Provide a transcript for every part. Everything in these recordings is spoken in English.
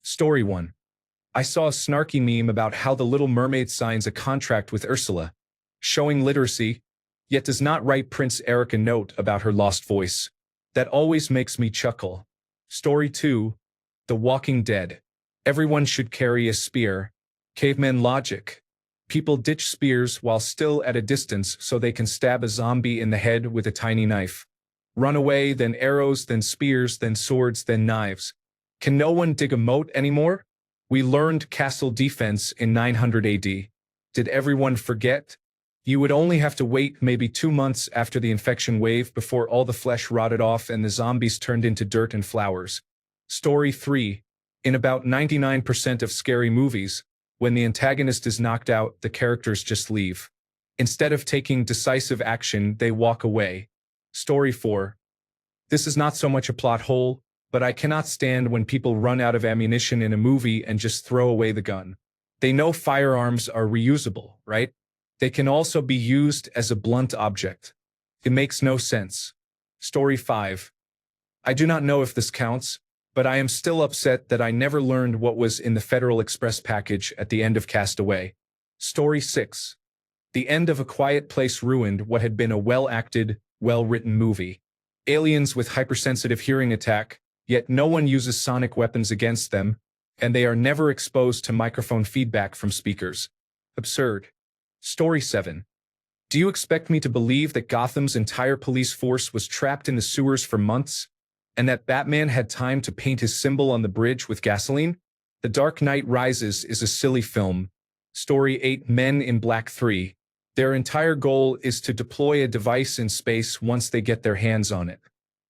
Story 1. I saw a snarky meme about how the Little Mermaid signs a contract with Ursula, showing literacy, yet does not write Prince Eric a note about her lost voice. That always makes me chuckle. Story 2. The Walking Dead. Everyone should carry a spear. Caveman logic. People ditch spears while still at a distance so they can stab a zombie in the head with a tiny knife. Run away, then arrows, then spears, then swords, then knives. Can no one dig a moat anymore? We learned castle defense in 900 AD. Did everyone forget? You would only have to wait maybe 2 months after the infection wave before all the flesh rotted off and the zombies turned into dirt and flowers. Story 3. In about 99% of scary movies, when the antagonist is knocked out, the characters just leave. Instead of taking decisive action, they walk away. Story 4. This is not so much a plot hole, but I cannot stand when people run out of ammunition in a movie and just throw away the gun. They know firearms are reusable, right? They can also be used as a blunt object. It makes no sense. Story 5. I do not know if this counts, but I am still upset that I never learned what was in the Federal Express package at the end of Castaway. Story 6. The end of A Quiet Place ruined what had been a well-acted, well-written movie. Aliens with hypersensitive hearing attack, yet no one uses sonic weapons against them, and they are never exposed to microphone feedback from speakers. Absurd. Story 7. Do you expect me to believe that Gotham's entire police force was trapped in the sewers for months, and that Batman had time to paint his symbol on the bridge with gasoline? The Dark Knight Rises is a silly film. Story 8. Men in Black 3. Their entire goal is to deploy a device in space once they get their hands on it.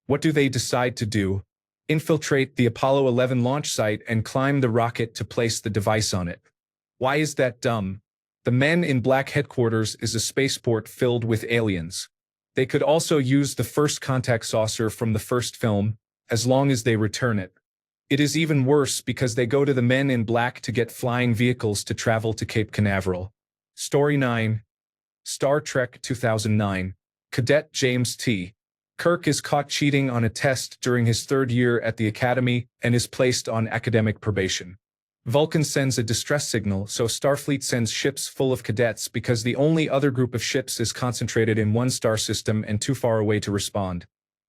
What do they decide to do? Infiltrate the Apollo 11 launch site and climb the rocket to place the device on it. Why is that dumb? The Men in Black headquarters is a spaceport filled with aliens. They could also use the first contact saucer from the first film, as long as they return it. It is even worse because they go to the Men in Black to get flying vehicles to travel to Cape Canaveral. Story 9. Star Trek 2009. Cadet James T. Kirk is caught cheating on a test during his 3rd year at the Academy and is placed on academic probation. Vulcan sends a distress signal, so Starfleet sends ships full of cadets because the only other group of ships is concentrated in one star system and too far away to respond.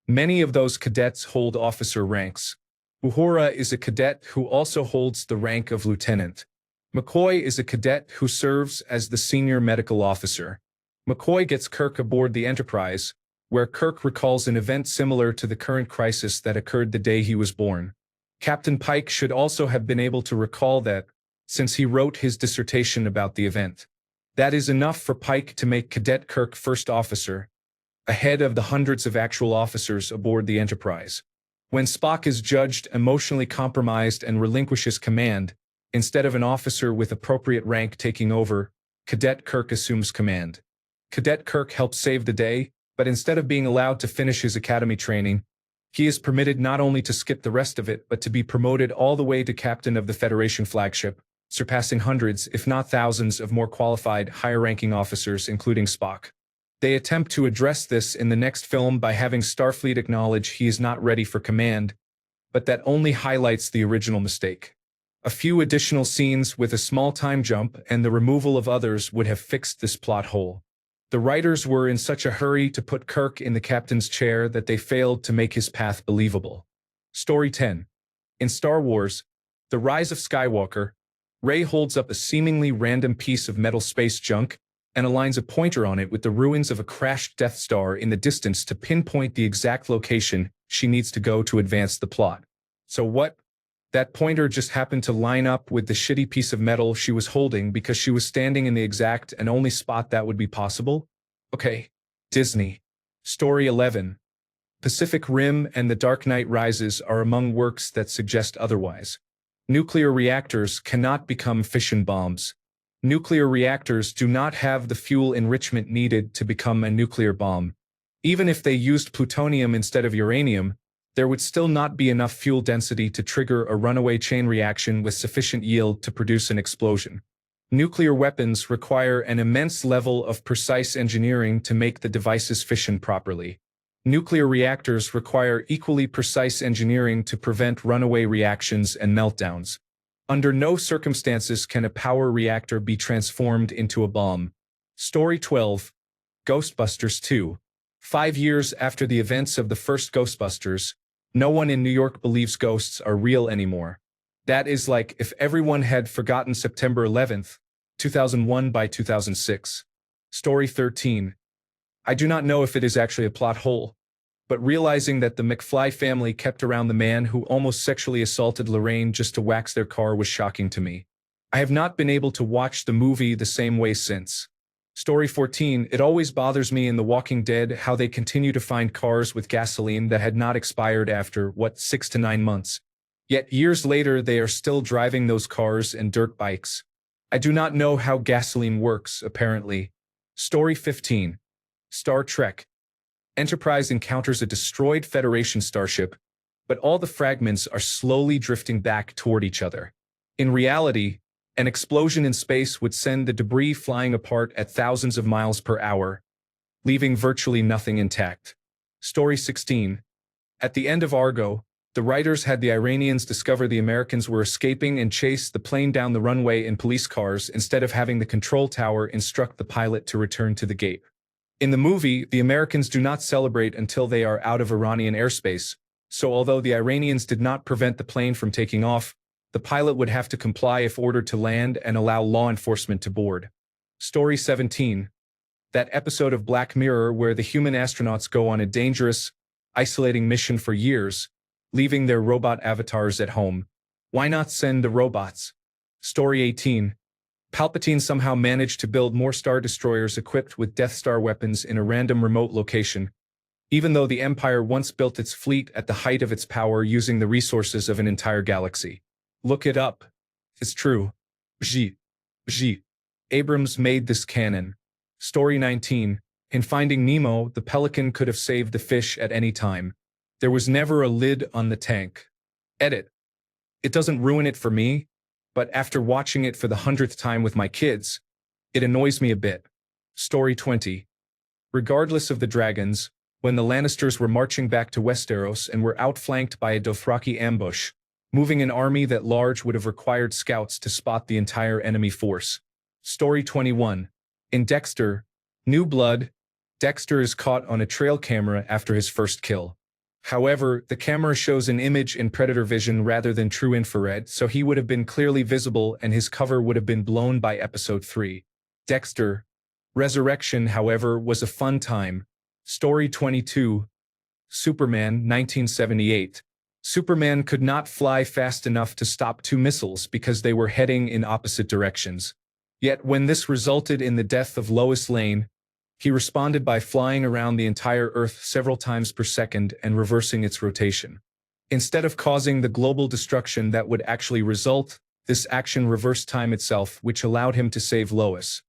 Many of those cadets hold officer ranks. Uhura is a cadet who also holds the rank of lieutenant. McCoy is a cadet who serves as the senior medical officer. McCoy gets Kirk aboard the Enterprise, where Kirk recalls an event similar to the current crisis that occurred the day he was born. Captain Pike should also have been able to recall that, since he wrote his dissertation about the event. That is enough for Pike to make Cadet Kirk first officer, ahead of the hundreds of actual officers aboard the Enterprise. When Spock is judged emotionally compromised and relinquishes command, instead of an officer with appropriate rank taking over, Cadet Kirk assumes command. Cadet Kirk helps save the day, but instead of being allowed to finish his academy training, he is permitted not only to skip the rest of it but to be promoted all the way to captain of the Federation flagship, surpassing hundreds, if not thousands, of more qualified, higher-ranking officers, including Spock. They attempt to address this in the next film by having Starfleet acknowledge he is not ready for command, but that only highlights the original mistake. A few additional scenes with a small time jump and the removal of others would have fixed this plot hole. The writers were in such a hurry to put Kirk in the captain's chair that they failed to make his path believable. Story 10. In Star Wars, The Rise of Skywalker, Rey holds up a seemingly random piece of metal space junk and aligns a pointer on it with the ruins of a crashed Death Star in the distance to pinpoint the exact location she needs to go to advance the plot. So what? That pointer just happened to line up with the shitty piece of metal she was holding because she was standing in the exact and only spot that would be possible? Okay. Disney. Story 11. Pacific Rim and The Dark Knight Rises are among works that suggest otherwise. Nuclear reactors cannot become fission bombs. Nuclear reactors do not have the fuel enrichment needed to become a nuclear bomb. Even if they used plutonium instead of uranium, there would still not be enough fuel density to trigger a runaway chain reaction with sufficient yield to produce an explosion. Nuclear weapons require an immense level of precise engineering to make the devices fission properly. Nuclear reactors require equally precise engineering to prevent runaway reactions and meltdowns. Under no circumstances can a power reactor be transformed into a bomb. Story 12. Ghostbusters 2. 5 years after the events of the first Ghostbusters, no one in New York believes ghosts are real anymore. That is like if everyone had forgotten September 11th, 2001 by 2006. Story 13. I do not know if it is actually a plot hole, but realizing that the McFly family kept around the man who almost sexually assaulted Lorraine just to wax their car was shocking to me. I have not been able to watch the movie the same way since. Story 14. It always bothers me in The Walking Dead how they continue to find cars with gasoline that had not expired after, 6 to 9 months. Yet years later they are still driving those cars and dirt bikes. I do not know how gasoline works, apparently. Story 15. Star Trek. Enterprise encounters a destroyed Federation starship, but all the fragments are slowly drifting back toward each other. In reality, an explosion in space would send the debris flying apart at thousands of miles per hour, leaving virtually nothing intact. Story 16. At the end of Argo, the writers had the Iranians discover the Americans were escaping and chase the plane down the runway in police cars instead of having the control tower instruct the pilot to return to the gate. In the movie, the Americans do not celebrate until they are out of Iranian airspace, so although the Iranians did not prevent the plane from taking off, the pilot would have to comply if ordered to land and allow law enforcement to board. Story 17. That episode of Black Mirror where the human astronauts go on a dangerous, isolating mission for years, leaving their robot avatars at home. Why not send the robots? Story 18. Palpatine somehow managed to build more Star Destroyers equipped with Death Star weapons in a random remote location, even though the Empire once built its fleet at the height of its power using the resources of an entire galaxy. Look it up. It's true. Abrams made this canon. Story 19. In Finding Nemo, the pelican could have saved the fish at any time. There was never a lid on the tank. Edit. It doesn't ruin it for me, but after watching it for the 100th time with my kids, it annoys me a bit. Story 20. Regardless of the dragons, when the Lannisters were marching back to Westeros and were outflanked by a Dothraki ambush, moving an army that large would have required scouts to spot the entire enemy force. Story 21. In Dexter, New Blood, Dexter is caught on a trail camera after his first kill. However, the camera shows an image in predator vision rather than true infrared, so he would have been clearly visible and his cover would have been blown by episode 3. Dexter. Resurrection, however, was a fun time. Story 22. Superman, 1978. Superman could not fly fast enough to stop 2 missiles because they were heading in opposite directions. Yet when this resulted in the death of Lois Lane, he responded by flying around the entire Earth several times per second and reversing its rotation. Instead of causing the global destruction that would actually result, this action reversed time itself, which allowed him to save Lois.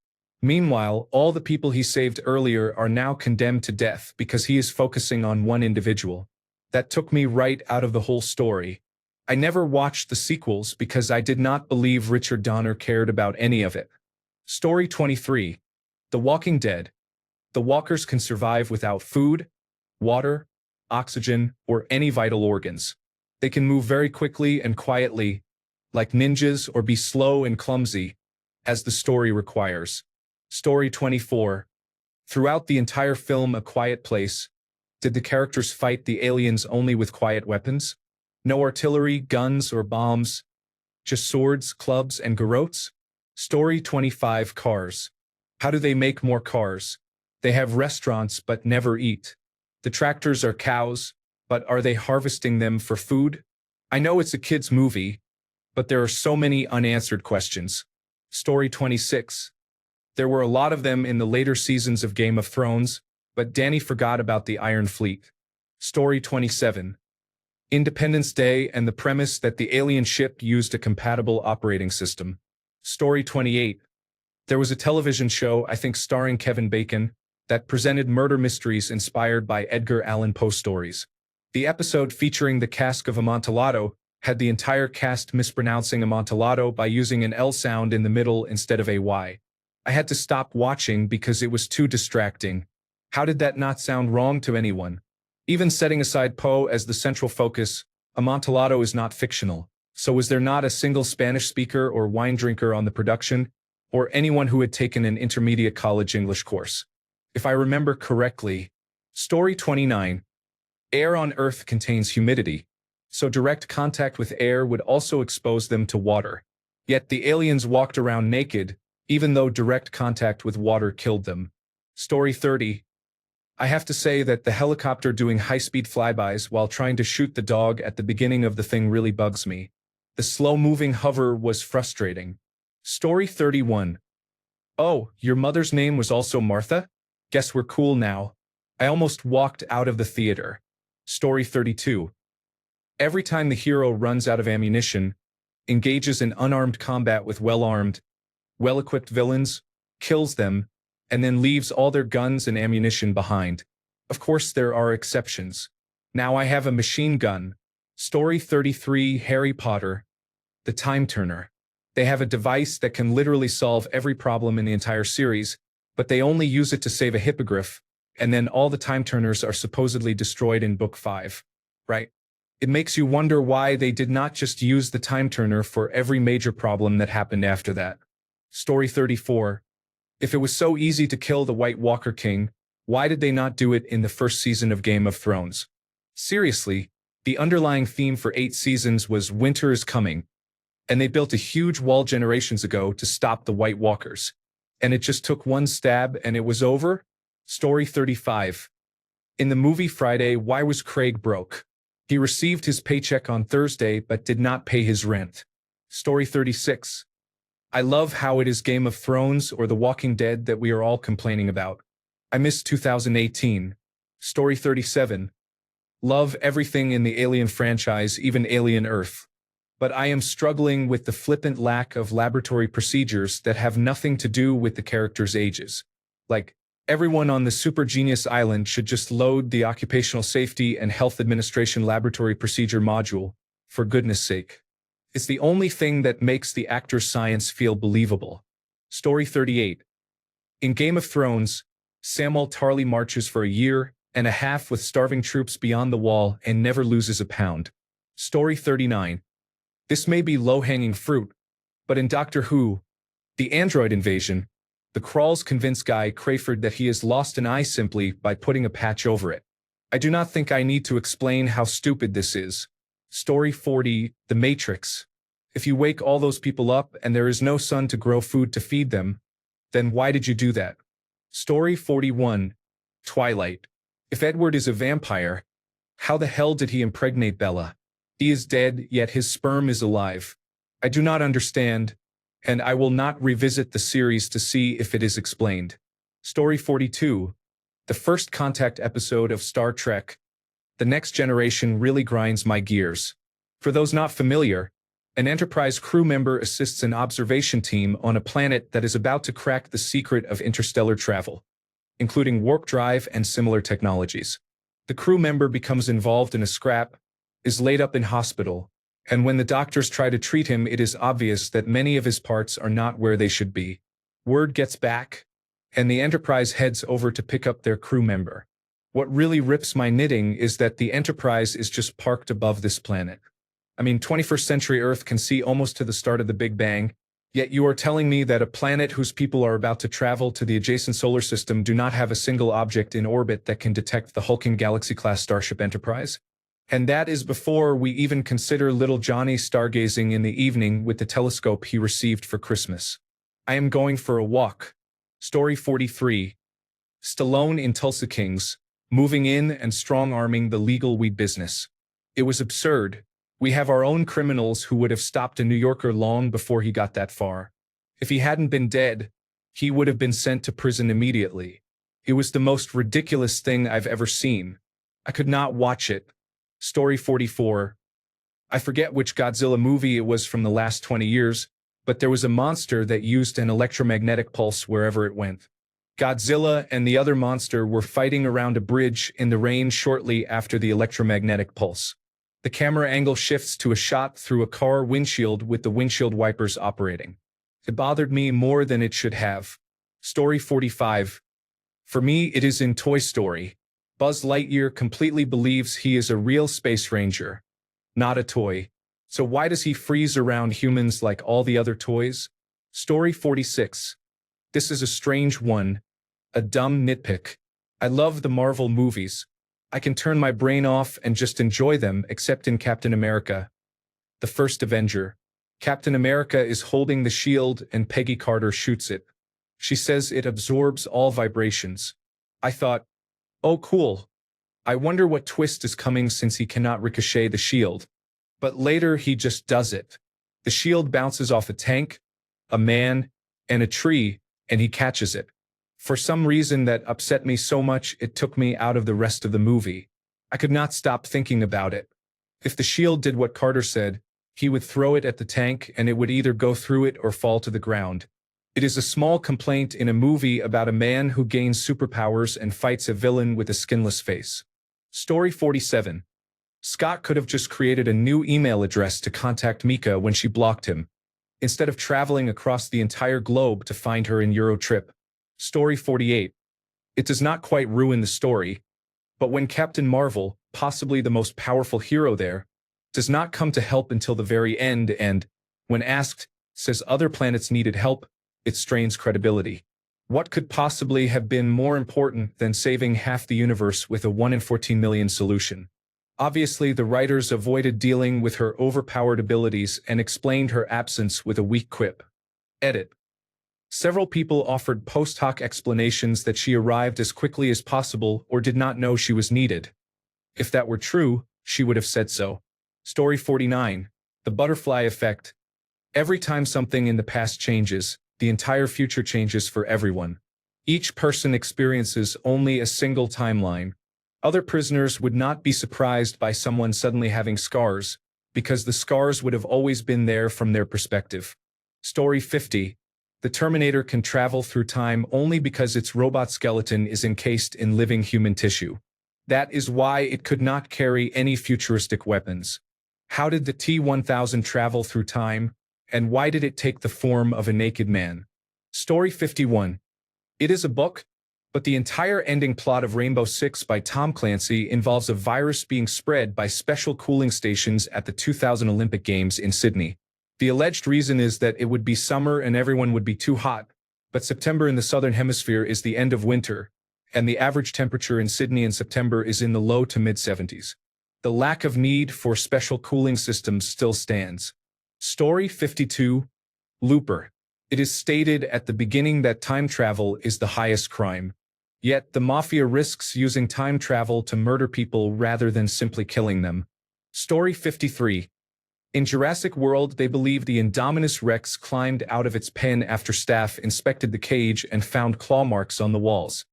Meanwhile, all the people he saved earlier are now condemned to death because he is focusing on one individual. That took me right out of the whole story. I never watched the sequels because I did not believe Richard Donner cared about any of it. Story 23. The Walking Dead. The walkers can survive without food, water, oxygen, or any vital organs. They can move very quickly and quietly, like ninjas, or be slow and clumsy, as the story requires. Story 24. Throughout the entire film A Quiet Place, did the characters fight the aliens only with quiet weapons? No artillery, guns, or bombs, just swords, clubs, and garrotes? Story 25. Cars. How do they make more cars? They have restaurants but never eat. The tractors are cows, but are they harvesting them for food? I know it's a kid's movie, but there are so many unanswered questions. Story 26. There were a lot of them in the later seasons of Game of Thrones, but Dany forgot about the Iron Fleet. Story 27. Independence Day and the premise that the alien ship used a compatible operating system. Story 28. There was a television show, I think starring Kevin Bacon, that presented murder mysteries inspired by Edgar Allan Poe stories. The episode featuring the cask of Amontillado had the entire cast mispronouncing Amontillado by using an L sound in the middle instead of a Y. I had to stop watching because it was too distracting. How did that not sound wrong to anyone? Even setting aside Poe as the central focus, Amontillado is not fictional. So was there not a single Spanish speaker or wine drinker on the production, or anyone who had taken an intermediate college English course? If I remember correctly, Story 29, air on Earth contains humidity, so direct contact with air would also expose them to water. Yet the aliens walked around naked, even though direct contact with water killed them. Story 30. I have to say that the helicopter doing high-speed flybys while trying to shoot the dog at the beginning of the thing really bugs me. The slow-moving hover was frustrating. Story 31. Oh, your mother's name was also Martha? Guess we're cool now. I almost walked out of the theater. Story 32. Every time the hero runs out of ammunition, engages in unarmed combat with well-armed, well-equipped villains, kills them, and then leaves all their guns and ammunition behind. Of course, there are exceptions. Now I have a machine gun. Story 33, Harry Potter. The Time Turner. They have a device that can literally solve every problem in the entire series, but they only use it to save a hippogriff, and then all the Time Turners are supposedly destroyed in Book 5. Right? It makes you wonder why they did not just use the Time Turner for every major problem that happened after that. Story 34. If it was so easy to kill the White Walker King, why did they not do it in the first season of Game of Thrones? Seriously, the underlying theme for 8 seasons was winter is coming, and they built a huge wall generations ago to stop the White Walkers. And it just took one stab and it was over? Story 35. In the movie Friday, why was Craig broke? He received his paycheck on Thursday but did not pay his rent. Story 36. I love how it is Game of Thrones or The Walking Dead that we are all complaining about. I miss 2018. Story 37. Love everything in the Alien franchise, even Alien Earth. But I am struggling with the flippant lack of laboratory procedures that have nothing to do with the characters' ages. Like, everyone on the Super Genius Island should just load the Occupational Safety and Health Administration Laboratory Procedure module, for goodness sake. It's the only thing that makes the actor's science feel believable. Story 38. In Game of Thrones, Samwell Tarly marches for a year and a half with starving troops beyond the wall and never loses a pound. Story 39. This may be low-hanging fruit, but in Doctor Who, the android invasion, the Kralls convince Guy Crayford that he has lost an eye simply by putting a patch over it. I do not think I need to explain how stupid this is. Story 40, The Matrix. If you wake all those people up and there is no sun to grow food to feed them, then why did you do that? Story 41, Twilight. If Edward is a vampire, how the hell did he impregnate Bella? He is dead, yet his sperm is alive. I do not understand, and I will not revisit the series to see if it is explained. Story 42, the First Contact episode of Star Trek. The Next Generation really grinds my gears. For those not familiar, an Enterprise crew member assists an observation team on a planet that is about to crack the secret of interstellar travel, including warp drive and similar technologies. The crew member becomes involved in a scrap, is laid up in hospital, and when the doctors try to treat him, it is obvious that many of his parts are not where they should be. Word gets back, and the Enterprise heads over to pick up their crew member. What really rips my knitting is that the Enterprise is just parked above this planet. I mean, 21st century Earth can see almost to the start of the Big Bang, yet you are telling me that a planet whose people are about to travel to the adjacent solar system do not have a single object in orbit that can detect the hulking Galaxy-class Starship Enterprise? And that is before we even consider little Johnny stargazing in the evening with the telescope he received for Christmas. I am going for a walk. Story 43. Stallone in Tulsa Kings, moving in and strong-arming the legal weed business. It was absurd. We have our own criminals who would have stopped a New Yorker long before he got that far. If he hadn't been dead, he would have been sent to prison immediately. It was the most ridiculous thing I've ever seen. I could not watch it. Story 44. I forget which Godzilla movie it was from the last 20 years, but there was a monster that used an electromagnetic pulse wherever it went. Godzilla and the other monster were fighting around a bridge in the rain shortly after the electromagnetic pulse. The camera angle shifts to a shot through a car windshield with the windshield wipers operating. It bothered me more than it should have. Story 45. For me, it is in Toy Story. Buzz Lightyear completely believes he is a real space ranger, not a toy. So why does he freeze around humans like all the other toys? Story 46. This is a strange one, a dumb nitpick. I love the Marvel movies. I can turn my brain off and just enjoy them, except in Captain America, the first Avenger. Captain America is holding the shield and Peggy Carter shoots it. She says it absorbs all vibrations. I thought, oh cool. I wonder what twist is coming since he cannot ricochet the shield. But later he just does it. The shield bounces off a tank, a man, and a tree, and he catches it. For some reason that upset me so much it took me out of the rest of the movie. I could not stop thinking about it. If the shield did what Carter said, he would throw it at the tank and it would either go through it or fall to the ground. It is a small complaint in a movie about a man who gains superpowers and fights a villain with a skinless face. Story 47. Scott could have just created a new email address to contact Mika when she blocked him, instead of traveling across the entire globe to find her in Eurotrip. Story 48. It does not quite ruin the story, but when Captain Marvel, possibly the most powerful hero there, does not come to help until the very end and, when asked, says other planets needed help, it strains credibility. What could possibly have been more important than saving half the universe with a 1 in 14 million solution? Obviously, the writers avoided dealing with her overpowered abilities and explained her absence with a weak quip. Edit. Several people offered post hoc explanations that she arrived as quickly as possible or did not know she was needed. If that were true, she would have said so. Story 49. The butterfly effect. Every time something in the past changes, the entire future changes for everyone. Each person experiences only a single timeline. Other prisoners would not be surprised by someone suddenly having scars, because the scars would have always been there from their perspective. Story 50. The Terminator can travel through time only because its robot skeleton is encased in living human tissue. That is why it could not carry any futuristic weapons. How did the T-1000 travel through time, and why did it take the form of a naked man? Story 51. It is a book, but the entire ending plot of Rainbow Six by Tom Clancy involves a virus being spread by special cooling stations at the 2000 Olympic Games in Sydney. The alleged reason is that it would be summer and everyone would be too hot, but September in the southern hemisphere is the end of winter, and the average temperature in Sydney in September is in the low to mid-70s. The lack of need for special cooling systems still stands. Story 52. Looper. It is stated at the beginning that time travel is the highest crime. Yet the mafia risks using time travel to murder people rather than simply killing them. Story 53. In Jurassic World, they believe the Indominus Rex climbed out of its pen after staff inspected the cage and found claw marks on the walls.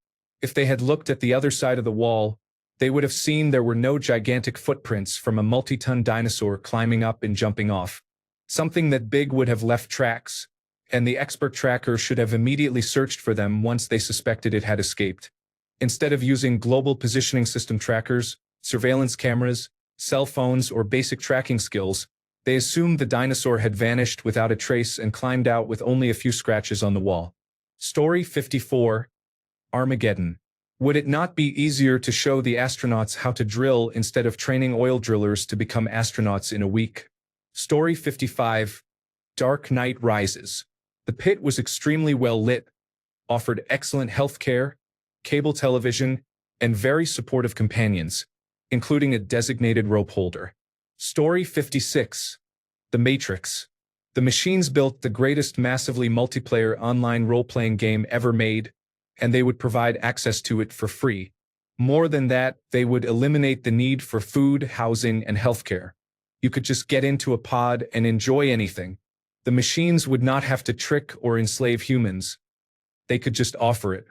If they had looked at the other side of the wall, they would have seen there were no gigantic footprints from a multi-ton dinosaur climbing up and jumping off. Something that big would have left tracks, and the expert tracker should have immediately searched for them once they suspected it had escaped. Instead of using global positioning system trackers, surveillance cameras, cell phones, or basic tracking skills, they assumed the dinosaur had vanished without a trace and climbed out with only a few scratches on the wall. Story 54. Armageddon. Would it not be easier to show the astronauts how to drill instead of training oil drillers to become astronauts in a week? Story 55. Dark Knight Rises. The pit was extremely well lit, offered excellent health care, cable television, and very supportive companions, including a designated rope holder. Story 56. The Matrix. The machines built the greatest massively multiplayer online role-playing game ever made, and they would provide access to it for free. More than that, they would eliminate the need for food, housing, and healthcare. You could just get into a pod and enjoy anything. The machines would not have to trick or enslave humans. They could just offer it.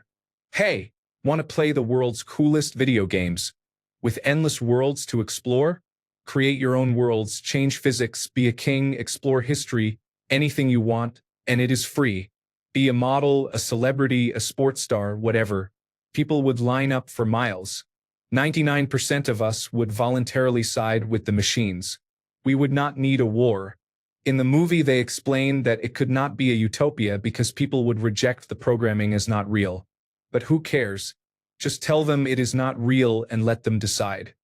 Hey, want to play the world's coolest video games? With endless worlds to explore? Create your own worlds, change physics, be a king, explore history, anything you want, and it is free. Be a model, a celebrity, a sports star, whatever. People would line up for miles. 99% of us would voluntarily side with the machines. We would not need a war. In the movie, they explained that it could not be a utopia because people would reject the programming as not real. But who cares? Just tell them it is not real and let them decide.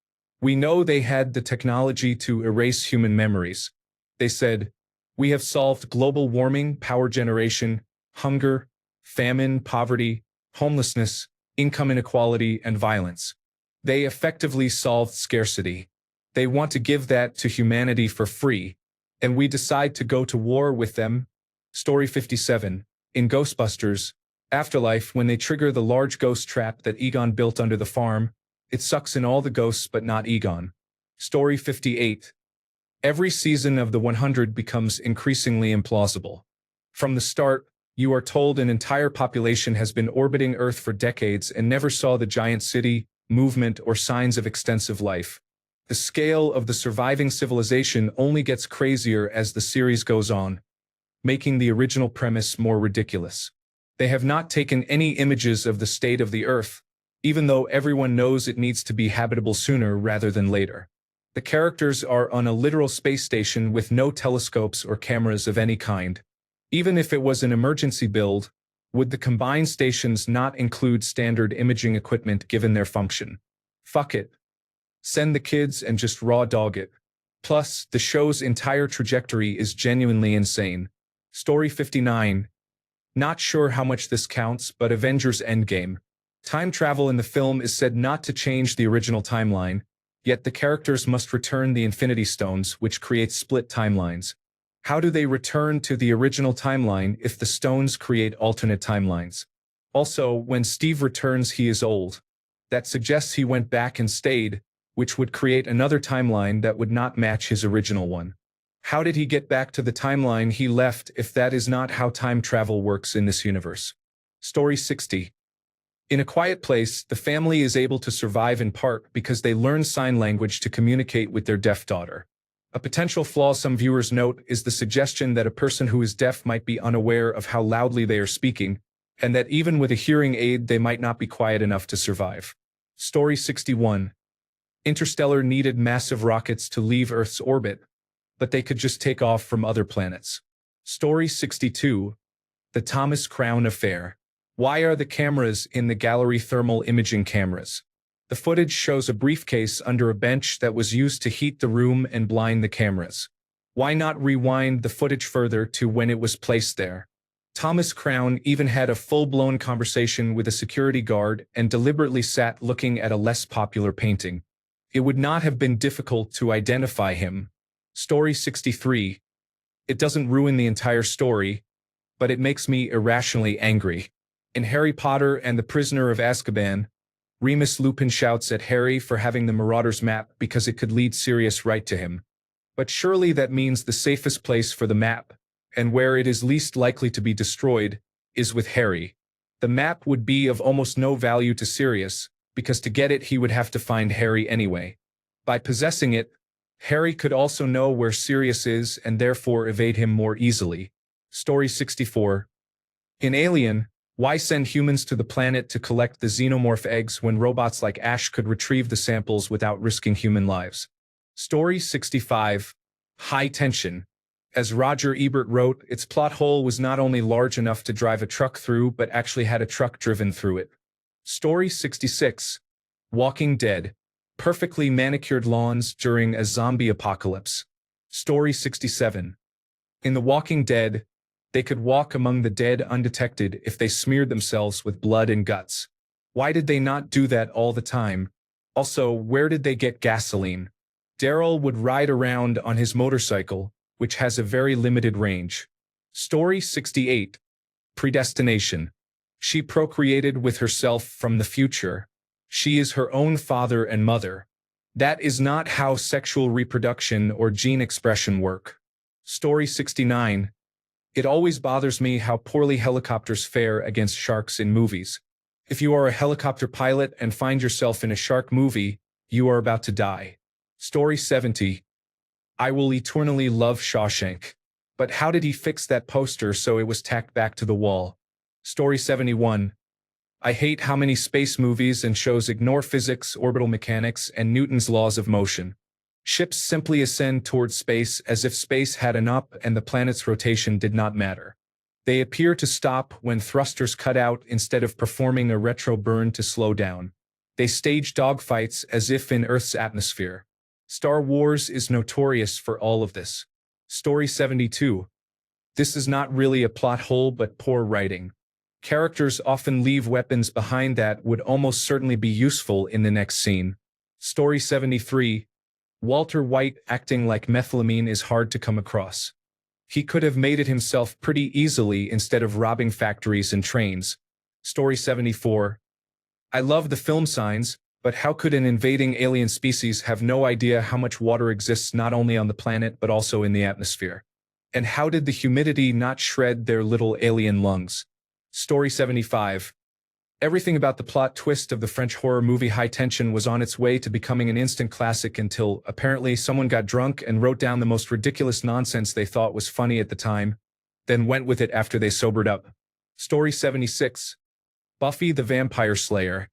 We know they had the technology to erase human memories. They said, "We have solved global warming, power generation, hunger, famine, poverty, homelessness, income inequality, and violence." They effectively solved scarcity. They want to give that to humanity for free, and we decide to go to war with them. Story 57. In Ghostbusters Afterlife, when they trigger the large ghost trap that Egon built under the farm, it sucks in all the ghosts but not Egon. Story 58. Every season of the 100 becomes increasingly implausible. From the start, you are told an entire population has been orbiting Earth for decades and never saw the giant city, movement, or signs of extensive life. The scale of the surviving civilization only gets crazier as the series goes on, making the original premise more ridiculous. They have not taken any images of the state of the Earth, even though everyone knows it needs to be habitable sooner rather than later. The characters are on a literal space station with no telescopes or cameras of any kind. Even if it was an emergency build, would the combined stations not include standard imaging equipment given their function? Fuck it. Send the kids and just raw dog it. Plus, the show's entire trajectory is genuinely insane. Story 59. Not sure how much this counts, but Avengers Endgame. Time travel in the film is said not to change the original timeline, yet the characters must return the Infinity Stones, which creates split timelines. How do they return to the original timeline if the stones create alternate timelines? Also, when Steve returns, he is old. That suggests he went back and stayed, which would create another timeline that would not match his original one. How did he get back to the timeline he left if that is not how time travel works in this universe? Story 60. In A Quiet Place, the family is able to survive in part because they learn sign language to communicate with their deaf daughter. A potential flaw some viewers note is the suggestion that a person who is deaf might be unaware of how loudly they are speaking, and that even with a hearing aid they might not be quiet enough to survive. Story 61. Interstellar needed massive rockets to leave Earth's orbit, but they could just take off from other planets. Story 62. The Thomas Crown Affair. Why are the cameras in the gallery thermal imaging cameras? The footage shows a briefcase under a bench that was used to heat the room and blind the cameras. Why not rewind the footage further to when it was placed there? Thomas Crown even had a full-blown conversation with a security guard and deliberately sat looking at a less popular painting. It would not have been difficult to identify him. Story 63. It doesn't ruin the entire story, but it makes me irrationally angry. In Harry Potter and the Prisoner of Azkaban, Remus Lupin shouts at Harry for having the Marauders map because it could lead Sirius right to him. But surely that means the safest place for the map, and where it is least likely to be destroyed, is with Harry. The map would be of almost no value to Sirius, because to get it he would have to find Harry anyway. By possessing it, Harry could also know where Sirius is and therefore evade him more easily. Story 64. In Alien, why send humans to the planet to collect the xenomorph eggs when robots like Ash could retrieve the samples without risking human lives? Story 65. High tension. As Roger Ebert wrote, its plot hole was not only large enough to drive a truck through but actually had a truck driven through it. Story 66. Walking Dead. Perfectly manicured lawns during a zombie apocalypse. Story 67. In The Walking Dead, they could walk among the dead undetected if they smeared themselves with blood and guts. Why did they not do that all the time? Also, where did they get gasoline? Daryl would ride around on his motorcycle, which has a very limited range. Story 68. Predestination. She procreated with herself from the future. She is her own father and mother. That is not how sexual reproduction or gene expression work. Story 69. It always bothers me how poorly helicopters fare against sharks in movies. If you are a helicopter pilot and find yourself in a shark movie, you are about to die. Story 70. I will eternally love Shawshank. But how did he fix that poster so it was tacked back to the wall? Story 71. I hate how many space movies and shows ignore physics, orbital mechanics, and Newton's laws of motion. Ships simply ascend towards space as if space had an up and the planet's rotation did not matter. They appear to stop when thrusters cut out instead of performing a retro burn to slow down. They stage dogfights as if in Earth's atmosphere. Star Wars is notorious for all of this. Story 72. This is not really a plot hole but poor writing. Characters often leave weapons behind that would almost certainly be useful in the next scene. Story 73. Walter White acting like methylamine is hard to come across. He could have made it himself pretty easily instead of robbing factories and trains. Story 74. I love the film signs, but how could an invading alien species have no idea how much water exists not only on the planet but also in the atmosphere? And how did the humidity not shred their little alien lungs? Story 75. Everything about the plot twist of the French horror movie High Tension was on its way to becoming an instant classic until, apparently, someone got drunk and wrote down the most ridiculous nonsense they thought was funny at the time, then went with it after they sobered up. Story 76. Buffy the Vampire Slayer.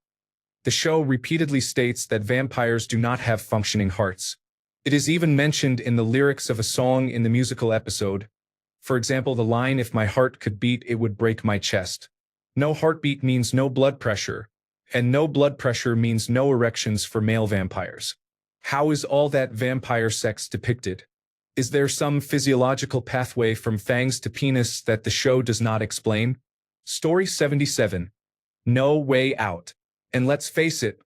The show repeatedly states that vampires do not have functioning hearts. It is even mentioned in the lyrics of a song in the musical episode. For example, the line, "If my heart could beat, it would break my chest." No heartbeat means no blood pressure, and no blood pressure means no erections for male vampires. How is all that vampire sex depicted? Is there some physiological pathway from fangs to penis that the show does not explain? Story 77. No way out. And let's face it,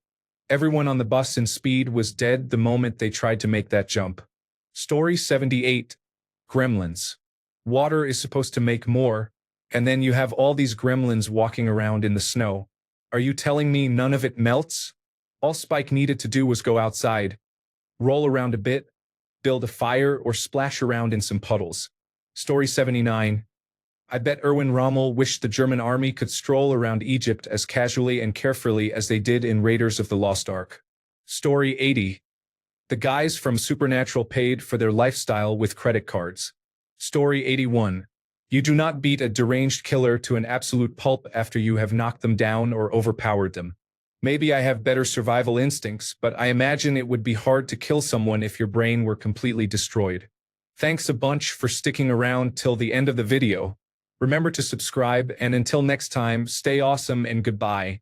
everyone on the bus in Speed was dead the moment they tried to make that jump. Story 78. Gremlins. Water is supposed to make more, and then you have all these gremlins walking around in the snow. Are you telling me none of it melts? All Spike needed to do was go outside, roll around a bit, build a fire, or splash around in some puddles. Story 79. I bet Erwin Rommel wished the German army could stroll around Egypt as casually and carefully as they did in Raiders of the Lost Ark. Story 80. The guys from Supernatural paid for their lifestyle with credit cards. Story 81. You do not beat a deranged killer to an absolute pulp after you have knocked them down or overpowered them. Maybe I have better survival instincts, but I imagine it would be hard to kill someone if your brain were completely destroyed. Thanks a bunch for sticking around till the end of the video. Remember to subscribe, and until next time, stay awesome and goodbye.